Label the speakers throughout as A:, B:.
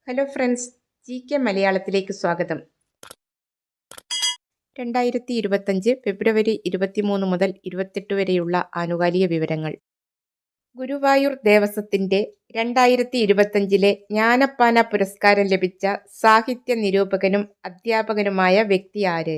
A: Hello friends, മലയാളത്തിലേക്ക് സ്വാഗതം. 2025 ഫെബ്രുവരി 23 മുതൽ 28 വരെയുള്ള ആനുകാലിക വിവരങ്ങൾ. ഗുരുവായൂർ ദേവസ്വത്തിന്റെ 2025 ജ്ഞാനപ്പാന പുരസ്കാരം ലഭിച്ച സാഹിത്യ നിരൂപകനും അധ്യാപകനുമായ വ്യക്തി ആര്?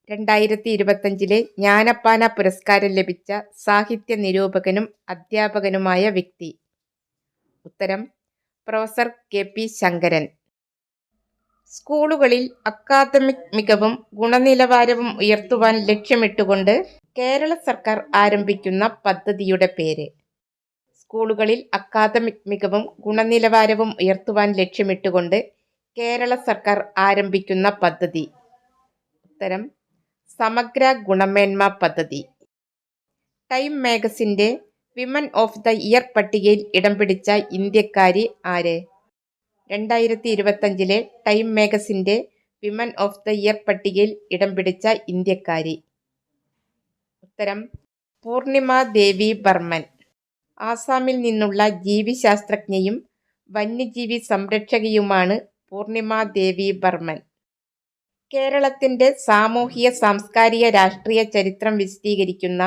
A: 2025 ജ്ഞാനപ്പാന പുരസ്കാരം ലഭിച്ച സാഹിത്യ നിരൂപകനും അധ്യാപകനുമായ വ്യക്തി. ഉത്തരം പ്രൊഫസർ KP ശങ്കരൻ. സ്കൂളുകളിൽ അക്കാദമിക് മികവും ഗുണനിലവാരവും ഉയർത്തുവാൻ ലക്ഷ്യമിട്ടുകൊണ്ട് കേരള സർക്കാർ ആരംഭിക്കുന്ന പദ്ധതിയുടെ പേര്. സ്കൂളുകളിൽ അക്കാദമിക് മികവും ഗുണനിലവാരവും ഉയർത്തുവാൻ ലക്ഷ്യമിട്ടുകൊണ്ട് കേരള സർക്കാർ ആരംഭിക്കുന്ന പദ്ധതി. ഉത്തരം സമഗ്ര ഗുണമേന്മ പദ്ധതി. ടൈം മാഗസിന്റെ വിമൻ ഓഫ് ദ ഇയർ പട്ടികയിൽ ഇടം പിടിച്ച ഇന്ത്യക്കാരി ആര്? 2025 ടൈം മാഗസിന്റെ വിമൻ ഓഫ് ദ ഇയർ പട്ടികയിൽ ഇടം പിടിച്ച ഇന്ത്യക്കാരി. ഉത്തരം പൂർണിമ ദേവി ബർമൻ. ആസാമിൽ നിന്നുള്ള ജീവിശാസ്ത്രജ്ഞയും വന്യജീവി സംരക്ഷകയുമാണ് പൂർണിമ ദേവി ബർമൻ. കേരളത്തിന്റെ സാമൂഹിക സാംസ്കാരിക രാഷ്ട്രീയ ചരിത്രം വിശദീകരിക്കുന്ന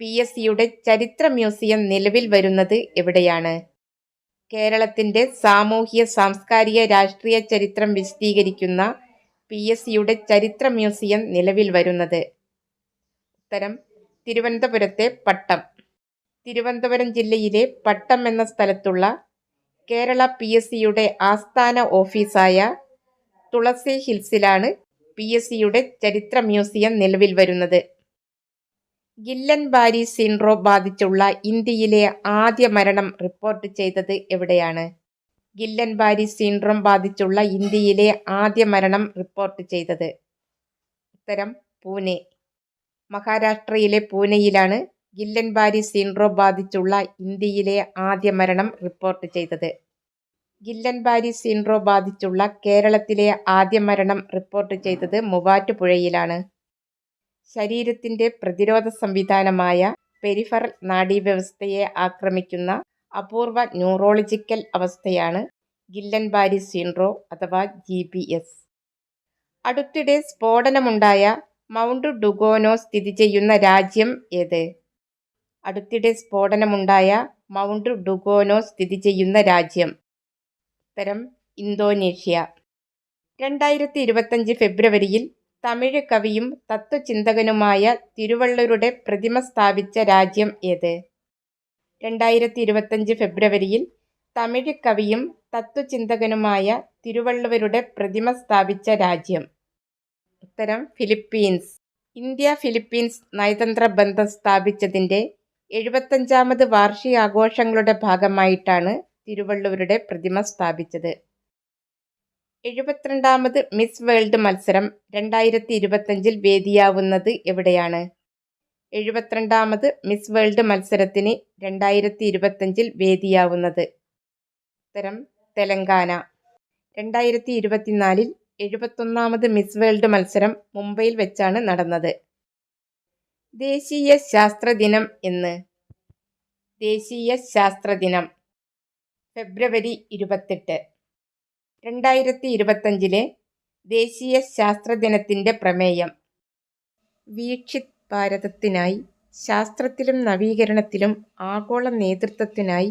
A: PSCയുടെ ചരിത്ര മ്യൂസിയം നിലവിൽ വരുന്നത് എവിടെയാണ്? കേരളത്തിന്റെ സാമൂഹിക സാംസ്കാരിക രാഷ്ട്രീയ ചരിത്രം വിശദീകരിക്കുന്ന PSCയുടെ ചരിത്ര മ്യൂസിയം നിലവിൽ വരുന്നത്. ഉത്തരം തിരുവനന്തപുരത്തെ പട്ടം. തിരുവനന്തപുരം ജില്ലയിലെ പട്ടം എന്ന സ്ഥലത്തുള്ള കേരള PSCയുടെ ആസ്ഥാന ഓഫീസായ തുളസി ഹിൽസിലാണ് PSCയുടെ ചരിത്ര മ്യൂസിയം നിലവിൽ വരുന്നത്. ഗില്ലൻ ബാരി സിൻഡ്രോം ബാധിച്ചുള്ള ഇന്ത്യയിലെ ആദ്യ മരണം റിപ്പോർട്ട് ചെയ്തത് എവിടെയാണ്? ഗില്ലൻ ബാരി സിൻഡ്രോം ബാധിച്ചുള്ള ഇന്ത്യയിലെ ആദ്യ മരണം റിപ്പോർട്ട് ചെയ്തത്. ഉത്തരം പൂനെ. മഹാരാഷ്ട്രയിലെ പൂനെയിലാണ് ഗില്ലൻ ബാരി സിൻഡ്രോം ബാധിച്ചുള്ള ഇന്ത്യയിലെ ആദ്യ മരണം റിപ്പോർട്ട് ചെയ്തത്. ഗില്ലൻ ബാരി സിൻഡ്രോം ബാധിച്ചുള്ള കേരളത്തിലെ ആദ്യ മരണം റിപ്പോർട്ട് ചെയ്തത് മൂവാറ്റുപുഴയിലാണ്. ശരീരത്തിന്റെ പ്രതിരോധ സംവിധാനമായ പെരിഫറൽ നാഡീവ്യവസ്ഥയെ ആക്രമിക്കുന്ന അപൂർവ ന്യൂറോളജിക്കൽ അവസ്ഥയാണ് ഗില്ലൻ ബാരി സിൻഡ്രോം അഥവാ GBS. അടുത്തിടെ സ്ഫോടനമുണ്ടായ മൗണ്ട് ഡുഗോനോ സ്ഥിതി ചെയ്യുന്ന രാജ്യം ഏത്? അടുത്തിടെ സ്ഫോടനമുണ്ടായ മൗണ്ട് ഡുഗോനോ സ്ഥിതി ചെയ്യുന്ന രാജ്യം. ഉത്തരം ഇന്തോനേഷ്യ. 2025 ഫെബ്രുവരിയിൽ തമിഴ് കവിയും തത്വചിന്തകനുമായ തിരുവള്ളുവരുടെ പ്രതിമ സ്ഥാപിച്ച രാജ്യം ഏത്? 2025 ഫെബ്രുവരിയിൽ തമിഴ് കവിയും തത്വചിന്തകനുമായ തിരുവള്ളുവരുടെ പ്രതിമ സ്ഥാപിച്ച രാജ്യം. ഉത്തരം ഫിലിപ്പീൻസ്. ഇന്ത്യ ഫിലിപ്പീൻസ് നയതന്ത്ര ബന്ധം സ്ഥാപിച്ചതിന്റെ 75ാമത് വാർഷികാഘോഷങ്ങളുടെ ഭാഗമായിട്ടാണ് തിരുവള്ളുവരുടെ പ്രതിമ സ്ഥാപിച്ചത്. 72ാമത് മിസ് വേൾഡ് മത്സരം 2025 വേദിയാവുന്നത് എവിടെയാണ്? 72ാമത് മിസ് വേൾഡ് മത്സരത്തിന് 2025 വേദിയാവുന്നത്. ഉത്തരം തെലങ്കാന. 2024 71ാമത് മിസ് വേൾഡ് മത്സരം മുംബൈയിൽ വെച്ചാണ് നടന്നത്. ദേശീയ ശാസ്ത്ര ദിനം എന്ന്? ദേശീയ ശാസ്ത്ര ദിനം ഫെബ്രുവരി 28. 2025 ദേശീയ ശാസ്ത്ര ദിനത്തിന്റെ പ്രമേയം വീക്ഷിത് ഭാരതത്തിനായി ശാസ്ത്രത്തിലും നവീകരണത്തിലും ആഗോള നേതൃത്വത്തിനായി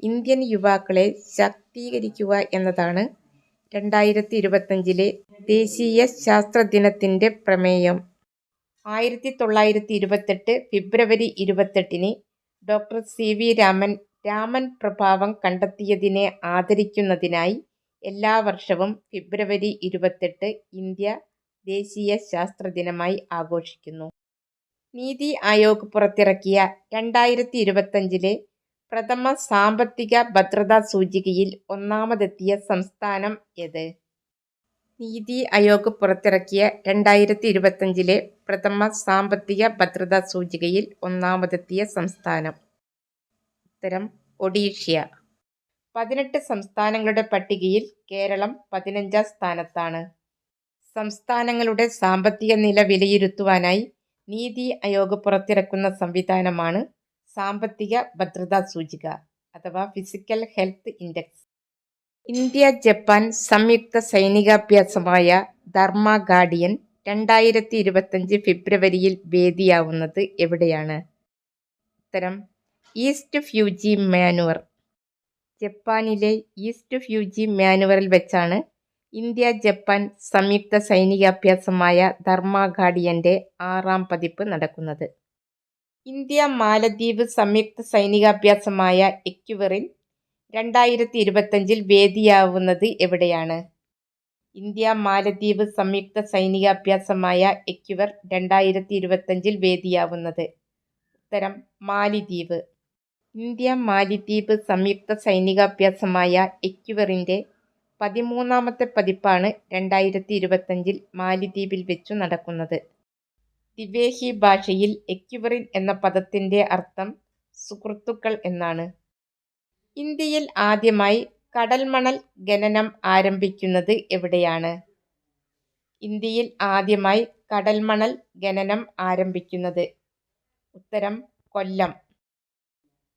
A: ഇന്ത്യൻ യുവാക്കളെ ശാക്തീകരിക്കുക എന്നതാണ് 2025 ദേശീയ ശാസ്ത്ര ദിനത്തിന്റെ പ്രമേയം. 1928 ഫെബ്രുവരി 28 ഡോക്ടർ CV രാമൻ രാമൻ പ്രഭാവം കണ്ടെത്തിയതിനെ ആദരിക്കുന്നതിനായി എല്ലാ വർഷവും ഫെബ്രുവരി 28 ഇന്ത്യ ദേശീയ ശാസ്ത്ര ദിനമായി ആഘോഷിക്കുന്നു. നീതി ആയോഗ് പുറത്തിറക്കിയ 2025 പ്രഥമ സാമ്പത്തിക ഭദ്രതാ സൂചികയിൽ ഒന്നാമതെത്തിയ സംസ്ഥാനം ഏത്? നീതി ആയോഗ് പുറത്തിറക്കിയ 2025 പ്രഥമ സാമ്പത്തിക ഭദ്രതാ സൂചികയിൽ ഒന്നാമതെത്തിയ സംസ്ഥാനം. ഉത്തരം ഒഡീഷ്യ. 18 സംസ്ഥാനങ്ങളുടെ പട്ടികയിൽ കേരളം 15ാം സ്ഥാനത്താണ്. സംസ്ഥാനങ്ങളുടെ സാമ്പത്തിക നില വിലയിരുത്തുവാനായി നീതി ആയോഗ് പുറത്തിറക്കുന്ന സംവിധാനമാണ് സാമ്പത്തിക ഭദ്രതാ സൂചിക അഥവാ physical health index. India Japan സംയുക്ത സൈനികാഭ്യാസമായ ധർമ്മ ഗാർഡിയൻ 2025 ഫെബ്രുവരിയിൽ വേദിയാവുന്നത് എവിടെയാണ്? ഉത്തരം ഈസ്റ്റ് ഫ്യൂജി മാനുവർ. ജപ്പാനിലെ ഈസ്റ്റ് ഫ്യൂജി മാനുവറിൽ വെച്ചാണ് ഇന്ത്യ ജപ്പാൻ സംയുക്ത സൈനികാഭ്യാസമായ ധർമ്മ ഗാർഡിയന്റെ 6ാം പതിപ്പ് നടക്കുന്നത്. ഇന്ത്യ മാലദ്വീപ് സംയുക്ത സൈനികാഭ്യാസമായ എക്യുവറിൻ 2025 വേദിയാവുന്നത് എവിടെയാണ്? ഇന്ത്യ മാലദ്വീപ് സംയുക്ത സൈനികാഭ്യാസമായ എക്യുവർ 2025 വേദിയാവുന്നത്. ഉത്തരം മാലിദ്വീപ്. ഇന്ത്യ മാലിദ്വീപ് സംയുക്ത സൈനികാഭ്യാസമായ എക്യുവറിന്റെ 13ാമത്തെ പതിപ്പാണ് 2025 മാലിദ്വീപിൽ വെച്ചു നടക്കുന്നത്. ദിവേഹി ഭാഷയിൽ എക്യുവറിൻ എന്ന പദത്തിന്റെ അർത്ഥം സുഹൃത്തുക്കൾ എന്നാണ്. ഇന്ത്യയിൽ ആദ്യമായി കടൽമണൽ ഖനനം ആരംഭിക്കുന്നത് എവിടെയാണ്? ഇന്ത്യയിൽ ആദ്യമായി കടൽമണൽ ഖനനം ആരംഭിക്കുന്നത്. ഉത്തരം കൊല്ലം.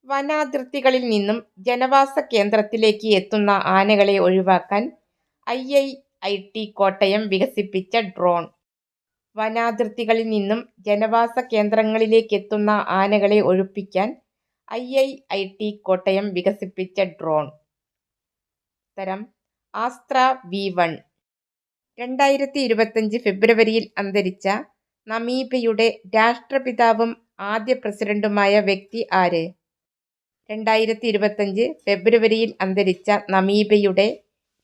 A: വനാതിർത്തികളിൽ നിന്നും ജനവാസ കേന്ദ്രത്തിലേക്ക് എത്തുന്ന ആനകളെ ഒഴിവാക്കാൻ IIIT കോട്ടയം വികസിപ്പിച്ച ഡ്രോൺ. വനാതിർത്തികളിൽ നിന്നും ജനവാസ കേന്ദ്രങ്ങളിലേക്കെത്തുന്ന ആനകളെ ഒഴിപ്പിക്കാൻ IIIT കോട്ടയം വികസിപ്പിച്ച ഡ്രോൺ. ഉത്തരം ആസ്ത്ര V1. 2025 ഫെബ്രുവരിയിൽ അന്തരിച്ച നമീബിയയുടെ രാഷ്ട്രപിതാവും ആദ്യ പ്രസിഡന്റുമായ വ്യക്തി ആര്? 2025 ഫെബ്രുവരിയിൽ അന്തരിച്ച നമീബിയയുടെ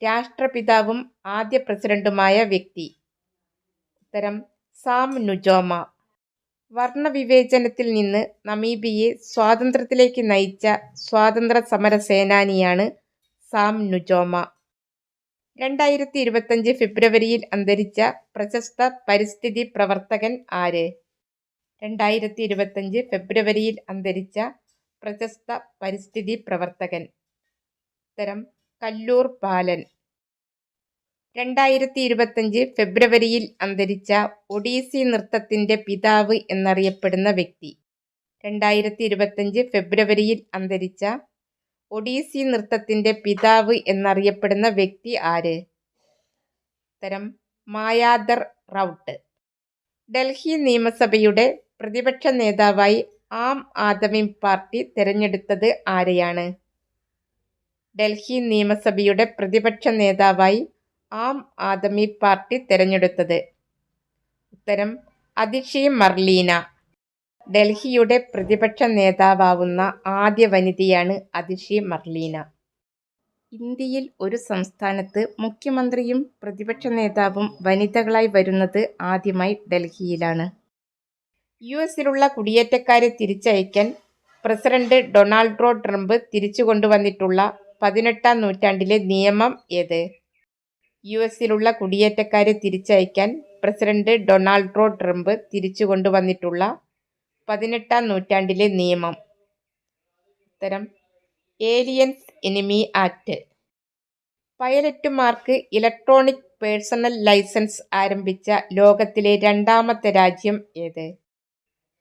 A: രാഷ്ട്രപിതാവും ആദ്യ പ്രസിഡന്റുമായ വ്യക്തി. ഉത്തരം സാം നുജോമ. വർണ്ണവിവേചനത്തിൽ നിന്ന് നമീബിയയെ സ്വാതന്ത്ര്യത്തിലേക്ക് നയിച്ച സ്വാതന്ത്ര്യ സമര സേനാനിയാണ് സാം നുജോമ. 2025 ഫെബ്രുവരിയിൽ അന്തരിച്ച പ്രശസ്ത പരിസ്ഥിതി പ്രവർത്തകൻ ആര്? 2025 ഫെബ്രുവരിയിൽ അന്തരിച്ച പ്രശസ്ത പരിസ്ഥിതി പ്രവർത്തകൻ. ഉത്തരം കല്ലൂർ ബാലൻ. 2025 ഫെബ്രുവരിയിൽ അന്തരിച്ച ഒഡീസി നൃത്തത്തിന്റെ പിതാവ് എന്നറിയപ്പെടുന്ന വ്യക്തി. 2025 ഫെബ്രുവരിയിൽ അന്തരിച്ച ഒഡീസി നൃത്തത്തിന്റെ പിതാവ് എന്നറിയപ്പെടുന്ന വ്യക്തി ആര്? ഉത്തരം മായാദർ റൗട്ട്. ഡൽഹി നിയമസഭയുടെ പ്രതിപക്ഷ നേതാവായി ആം ആദ്മി പാർട്ടി തെരഞ്ഞെടുത്തത് ആരെയാണ്? ഡൽഹി നിയമസഭയുടെ പ്രതിപക്ഷ നേതാവായി ആം ആദ്മി പാർട്ടി തെരഞ്ഞെടുത്തത്. ഉത്തരം അതിഷി മർലീന. ഡൽഹിയുടെ പ്രതിപക്ഷ നേതാവാവുന്ന ആദ്യ വനിതയാണ് അതിഷി മർലീന. ഇന്ത്യയിൽ ഒരു സംസ്ഥാനത്ത് മുഖ്യമന്ത്രിയും പ്രതിപക്ഷ നേതാവും വനിതകളായി വരുന്നത് ആദ്യമായി ഡൽഹിയിലാണ്. US-ലുള്ള കുടിയേറ്റക്കാരെ തിരിച്ചയക്കാൻ പ്രസിഡന്റ് ഡൊണാൾഡ് ട്രംപ് തിരിച്ചുകൊണ്ടുവന്നിട്ടുള്ള 18ാം നൂറ്റാണ്ടിലെ നിയമം ഏത്? US-ലുള്ള കുടിയേറ്റക്കാരെ തിരിച്ചയക്കാൻ പ്രസിഡന്റ് ഡൊണാൾഡ് ട്രംപ് തിരിച്ചുകൊണ്ടുവന്നിട്ടുള്ള 18ാം നൂറ്റാണ്ടിലെ നിയമം. ഉത്തരം ഏലിയൻസ് എനിമി ആക്ട്. പൈലറ്റുമാർക്ക് ഇലക്ട്രോണിക് പേഴ്സണൽ ലൈസൻസ് ആരംഭിച്ച ലോകത്തിലെ 2ാമത്തെ രാജ്യം ഏത്?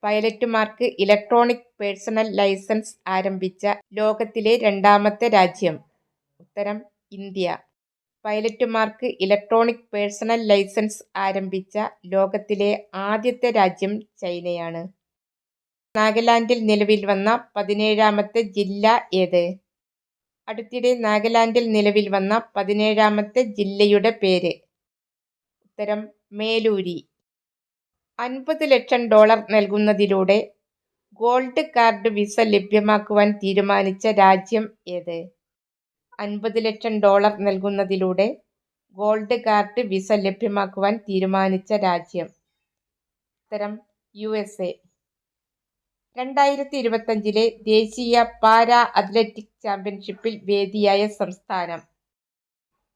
A: പൈലറ്റുമാർക്ക് ഇലക്ട്രോണിക് പേഴ്സണൽ ലൈസൻസ് ആരംഭിച്ച ലോകത്തിലെ 2ാമത്തെ രാജ്യം. ഉത്തരം ഇന്ത്യ. പൈലറ്റുമാർക്ക് ഇലക്ട്രോണിക് പേഴ്സണൽ ലൈസൻസ് ആരംഭിച്ച ലോകത്തിലെ ആദ്യത്തെ രാജ്യം ചൈനയാണ്. നാഗാലാൻഡിൽ നിലവിൽ വന്ന 17ാമത്തെ ജില്ല ഏത്? അടുത്തിടെ നാഗാലാൻഡിൽ നിലവിൽ വന്ന 17ാമത്തെ ജില്ലയുടെ പേര്. ഉത്തരം മേലൂരി. $50 ലക്ഷം നൽകുന്നതിലൂടെ ഗോൾഡ് കാർഡ് വിസ ലഭ്യമാക്കുവാൻ തീരുമാനിച്ച രാജ്യം ഏത്? $50 ലക്ഷം നൽകുന്നതിലൂടെ ഗോൾഡ് കാർഡ് വിസ ലഭ്യമാക്കുവാൻ തീരുമാനിച്ച രാജ്യം. ഉത്തരം USA. 2025 ദേശീയ പാരാ അത്ലറ്റിക് ചാമ്പ്യൻഷിപ്പിൽ വേദിയായ സംസ്ഥാനം.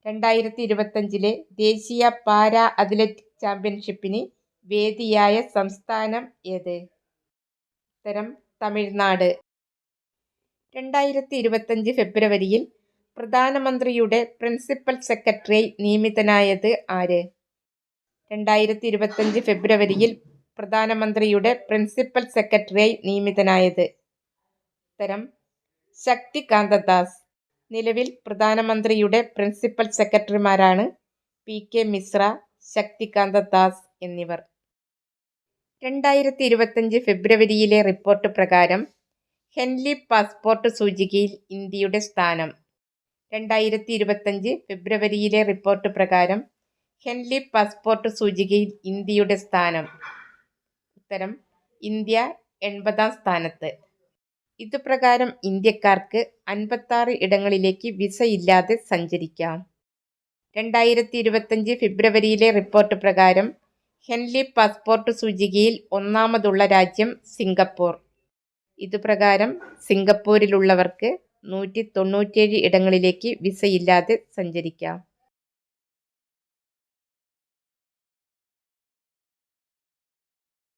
A: 2025 ദേശീയ പാരാ അത്ലറ്റിക് ചാമ്പ്യൻഷിപ്പിന് വേദിയായ സംസ്ഥാനം ഏത്? ഉത്തരം തമിഴ്നാട്. 2025 ഫെബ്രുവരിയിൽ പ്രധാനമന്ത്രിയുടെ പ്രിൻസിപ്പൽ സെക്രട്ടറിയായി നിയമിതനായത് ആര്? 2025 ഫെബ്രുവരിയിൽ പ്രധാനമന്ത്രിയുടെ പ്രിൻസിപ്പൽ സെക്രട്ടറിയായി നിയമിതനായത്. ഉത്തരം ശക്തികാന്ത ദാസ്. നിലവിൽ പ്രധാനമന്ത്രിയുടെ പ്രിൻസിപ്പൽ സെക്രട്ടറിമാരാണ് PK മിശ്ര, ശക്തികാന്ത ദാസ് എന്നിവർ. 2025 ഫെബ്രുവരിയിലെ റിപ്പോർട്ട് പ്രകാരം ഹെൻലി പാസ്പോർട്ട് സൂചികയിൽ ഇന്ത്യയുടെ സ്ഥാനം. 2025 ഫെബ്രുവരിയിലെ റിപ്പോർട്ട് പ്രകാരം ഹെൻലി പാസ്പോർട്ട് സൂചികയിൽ ഇന്ത്യയുടെ സ്ഥാനം. ഉത്തരം: ഇന്ത്യ 80-ാം സ്ഥാനത്ത്. ഇതുപ്രകാരം ഇന്ത്യക്കാർക്ക് 56 ഇടങ്ങളിലേക്ക് വിസയില്ലാതെ സഞ്ചരിക്കാം. 2025 ഫെബ്രുവരിയിലെ റിപ്പോർട്ട് പ്രകാരം ഹെൻലി പാസ്പോർട്ട് സൂചികയിൽ ഒന്നാമതുള്ള രാജ്യം സിംഗപ്പൂർ. ഇതുപ്രകാരം സിംഗപ്പൂരിലുള്ളവർക്ക് 197 ഇടങ്ങളിലേക്ക് വിസയില്ലാതെ സഞ്ചരിക്കാം.